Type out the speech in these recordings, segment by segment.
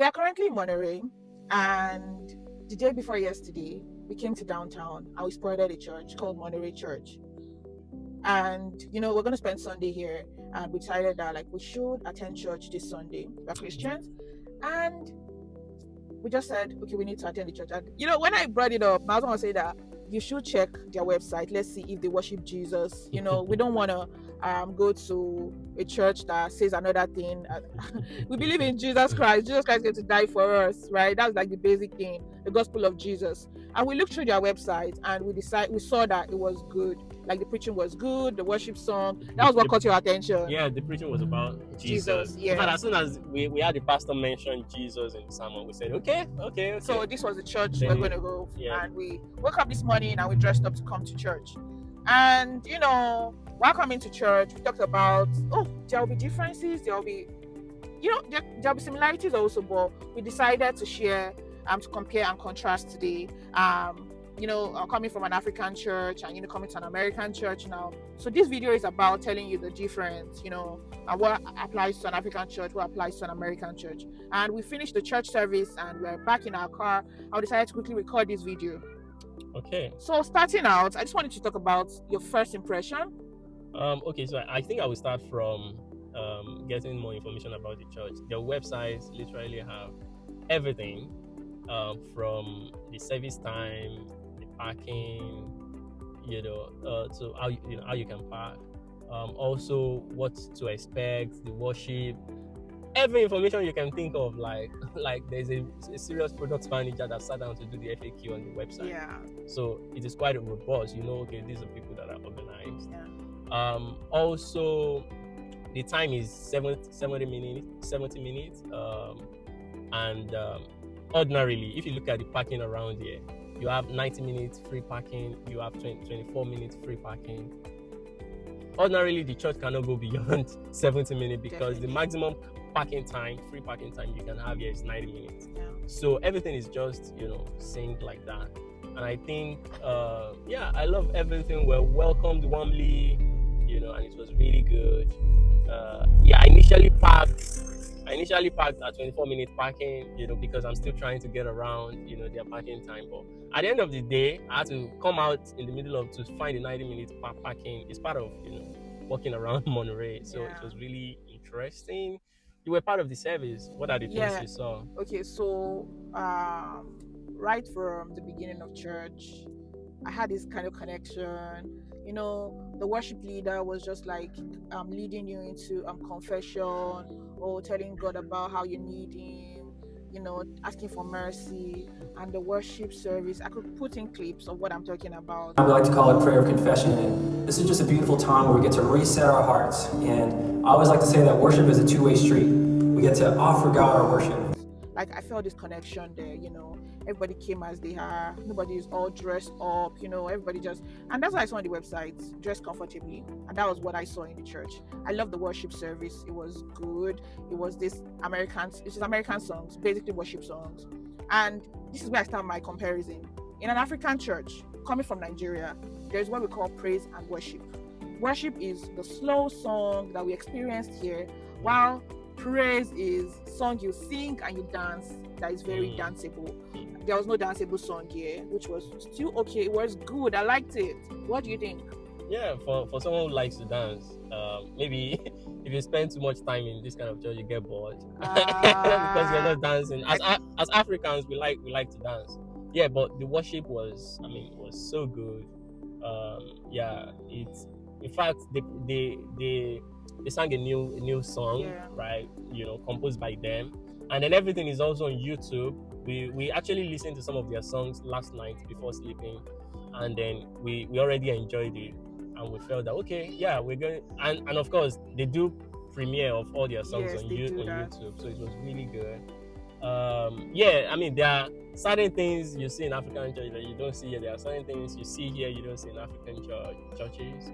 We are currently in Monterey, and the day before yesterday, we came to downtown and we spotted a church called Monterey Church. And we're going to spend Sunday here, and we decided that like we should attend church this Sunday. We're Christians, and we just said, okay, we need to attend the church. And when I brought it up, my husband was saying that you should check their website. Let's see if they worship Jesus. We don't want to go to a church that says another thing. We believe in Jesus Christ. Jesus Christ is going to die for us, right? That's like the basic thing, the gospel of Jesus. And we looked through their website and we saw that it was good. Like the preaching was good, the worship song. That was what caught your attention. Yeah, the preaching was about Jesus. Yeah. In fact, as soon as we had the pastor mention Jesus in the sermon, we said, okay. So this was the church we're going to go. Yeah. And we woke up this morning and we dressed up to come to church. And, while coming to church, we talked about, there will be differences. There will be, there'll be similarities also, but we decided to share, to compare and contrast today. Coming from an African church and coming to an American church now. So this video is about telling you the difference, and what applies to an African church, what applies to an American church. And we finished the church service and we're back in our car. I decided to quickly record this video. Okay. So starting out, I just wanted to talk about your first impression. Okay, so I think I will start from getting more information about the church. Their websites literally have everything, from the service time, the parking, to how you can park, also what to expect, the worship, every information you can think of. Like there's a serious product manager that sat down to do the FAQ on the website. Yeah. So it is quite robust. Okay, these are people that are organized. Yeah. Also, the time is 70 minutes, and ordinarily, if you look at the parking around here, you have 90 minutes free parking, you have 24 minutes free parking. Ordinarily, the church cannot go beyond 70 minutes because Definitely. The maximum free parking time you can have here is 90 minutes. Yeah. So everything is just, synced like that. And I think, I love everything. We're welcomed warmly, and it was really good. I initially parked at 24-minute parking, because I'm still trying to get around, their parking time. But at the end of the day, I had to come out in the middle to find the 90-minute parking. It's part of, walking around Monterey. So It was really interesting. You were part of the service. What are the things you saw? Okay, so right from the beginning of church, I had this kind of connection. The worship leader was just like leading you into confession, or telling God about how you need Him, asking for mercy. And the worship service, I could put in clips of what I'm talking about. We like to call it prayer of confession. And this is just a beautiful time where we get to reset our hearts. And I always like to say that worship is a two-way street. We get to offer God our worship. Like I felt this connection there, everybody came as they are, nobody is all dressed up, everybody just, and that's why I saw on the website, dressed comfortably, and that was what I saw in the church. I love the worship service. It was good. It was American songs, basically worship songs. And this is where I start my comparison. In an African church, coming from Nigeria, there's what we call praise and worship. Worship is the slow song that we experienced here, while praise is song you sing and you dance, that is very danceable. There was no danceable song here, which was still okay. It was good. I liked it. What do you think? Yeah, for someone who likes to dance, maybe if you spend too much time in this kind of church, you get bored because you're not dancing. As Africans, we like to dance. Yeah, but the worship was so good. In fact, they sang a new song, right? Composed by them, and then everything is also on YouTube. We actually listened to some of their songs last night before sleeping, and then we already enjoyed it, and we felt that we're going. And of course, they do premiere of all their songs on YouTube, so it was really good. There are certain things you see in African church that you don't see here. There are certain things you see here you don't see in African churches.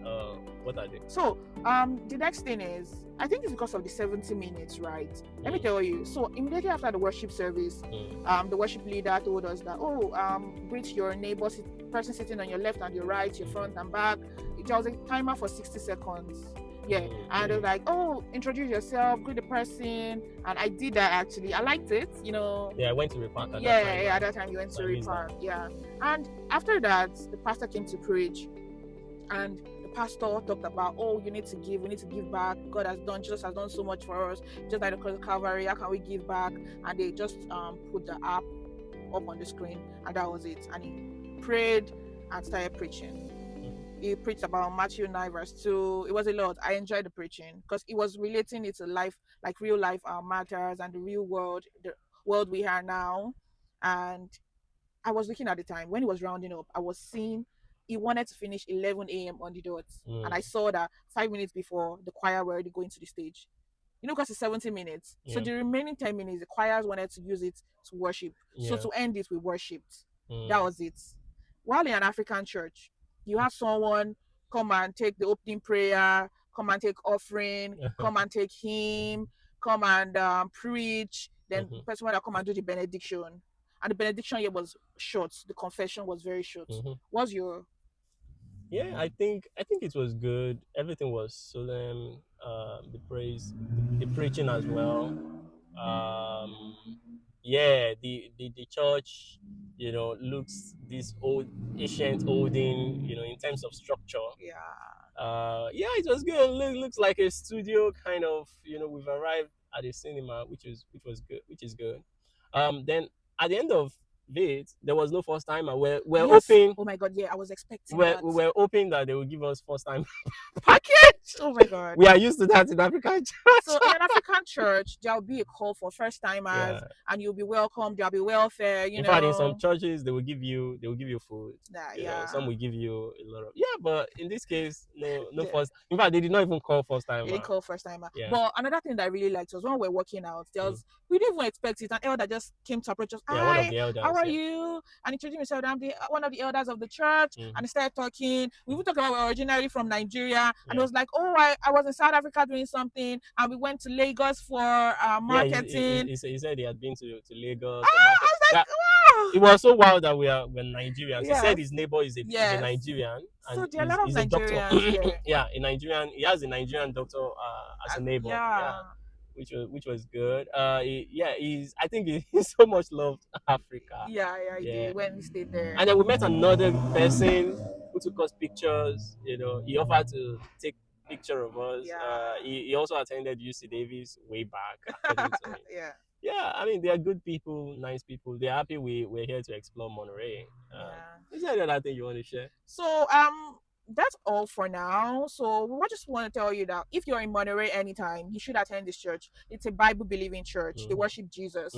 What are they? So the next thing is, I think it's because of the 70 minutes, right? Let me tell you. So immediately after the worship service, the worship leader told us that, greet your neighbor, person sitting on your left and your right, your front and back. There was a timer for 60 seconds. Yeah, and it was like, oh, introduce yourself, greet the person, and I did that actually. I liked it, you know. Yeah, I went to Repark at Yeah, that time. yeah, at that time you went to Repark. Yeah, and after that, the pastor came to preach, and the pastor talked about, oh, you need to give, we need to give back. God has done, Jesus has done so much for us, just like the cross of Calvary. How can we give back? And they just put the app up on the screen, and that was it. And he prayed and started preaching. He preached about Matthew 9 verse 2. It was a lot. I enjoyed the preaching because it was relating it to life, like real life matters and the real world, the world we are now. And I was looking at the time when he was rounding up. I was seeing he wanted to finish 11 a.m. on the dot, and I saw that 5 minutes before the choir were already going to the stage. You know, because it's 70 minutes. So the remaining 10 minutes, the choirs wanted to use it to worship. So to end it, we worshipped. That was it. While in an African church, you have someone come and take the opening prayer, come and take offering, come and take hymn, come and preach. Then the person will come and do the benediction. And the benediction here was short. The confession was very short. What's your? Yeah, I think it was good. Everything was solemn. The praise, the preaching as well. Yeah, the church, you know, looks this old, ancient, olden, you know, in terms of structure. Yeah. Yeah, it was good. Looks like a studio kind of. You know, we've arrived at a cinema, which was good, which is good. Then at the end of it, there was no first timer. We're Yes. hoping. Oh my God! Yeah, I was expecting we that. were hoping that they would give us first time Package. Oh my God! We are used to that in African church. So in an African church, there'll be a call for first timers, and you'll be welcome. There'll be welfare. In fact, in some churches, they will give you food. You know, some will give you a lot of but in this case, no first. In fact, they did not even call first timer. They didn't call first timer. Yeah. But another thing that I really liked was when we were working out, there was we didn't even expect it. An elder just came to approach us. Yeah, one of the elders. How are you? And introduced himself. I'm one of the elders of the church, and he started talking. We even talked about we were originally from Nigeria, and it was like, oh, I was in South Africa doing something, and we went to Lagos for marketing. He said he had been to Lagos. I was like, wow. It was so wild that we're Nigerians. Yes. He said his neighbor is a Nigerian. And so there are a lot of Nigerians. Yeah, a Nigerian. He has a Nigerian doctor as a neighbor. Yeah. Which was good. He's I think he so much loved Africa. Yeah, he did when he stayed there. And then we met another person who took us pictures. You know, he offered to take picture of us. Yeah. He also attended UC Davis way back. Yeah, I mean, they are good people, nice people. They're happy we're here to explore Monterey. Is there another thing you want to share? So that's all for now. So we just want to tell you that if you're in Monterey anytime, you should attend this church. It's a Bible-believing church. They worship Jesus.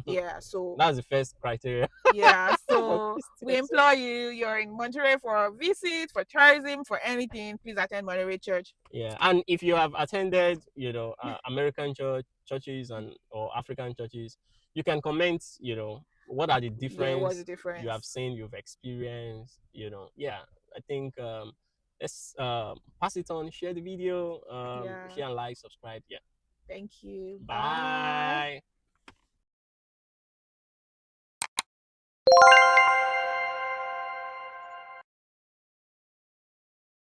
Yeah, so that's the first criteria. Yeah, so we implore you. You're in Monterey for a visit, for tourism, for anything. Please attend Monterey Church. Yeah, and if you have attended, you know, American churches or African churches, you can comment. You know, what are the difference? What's the difference? You have seen, you've experienced. You know, yeah. I think let's pass it on, share the video, share and like, subscribe. Yeah. Thank you. Bye.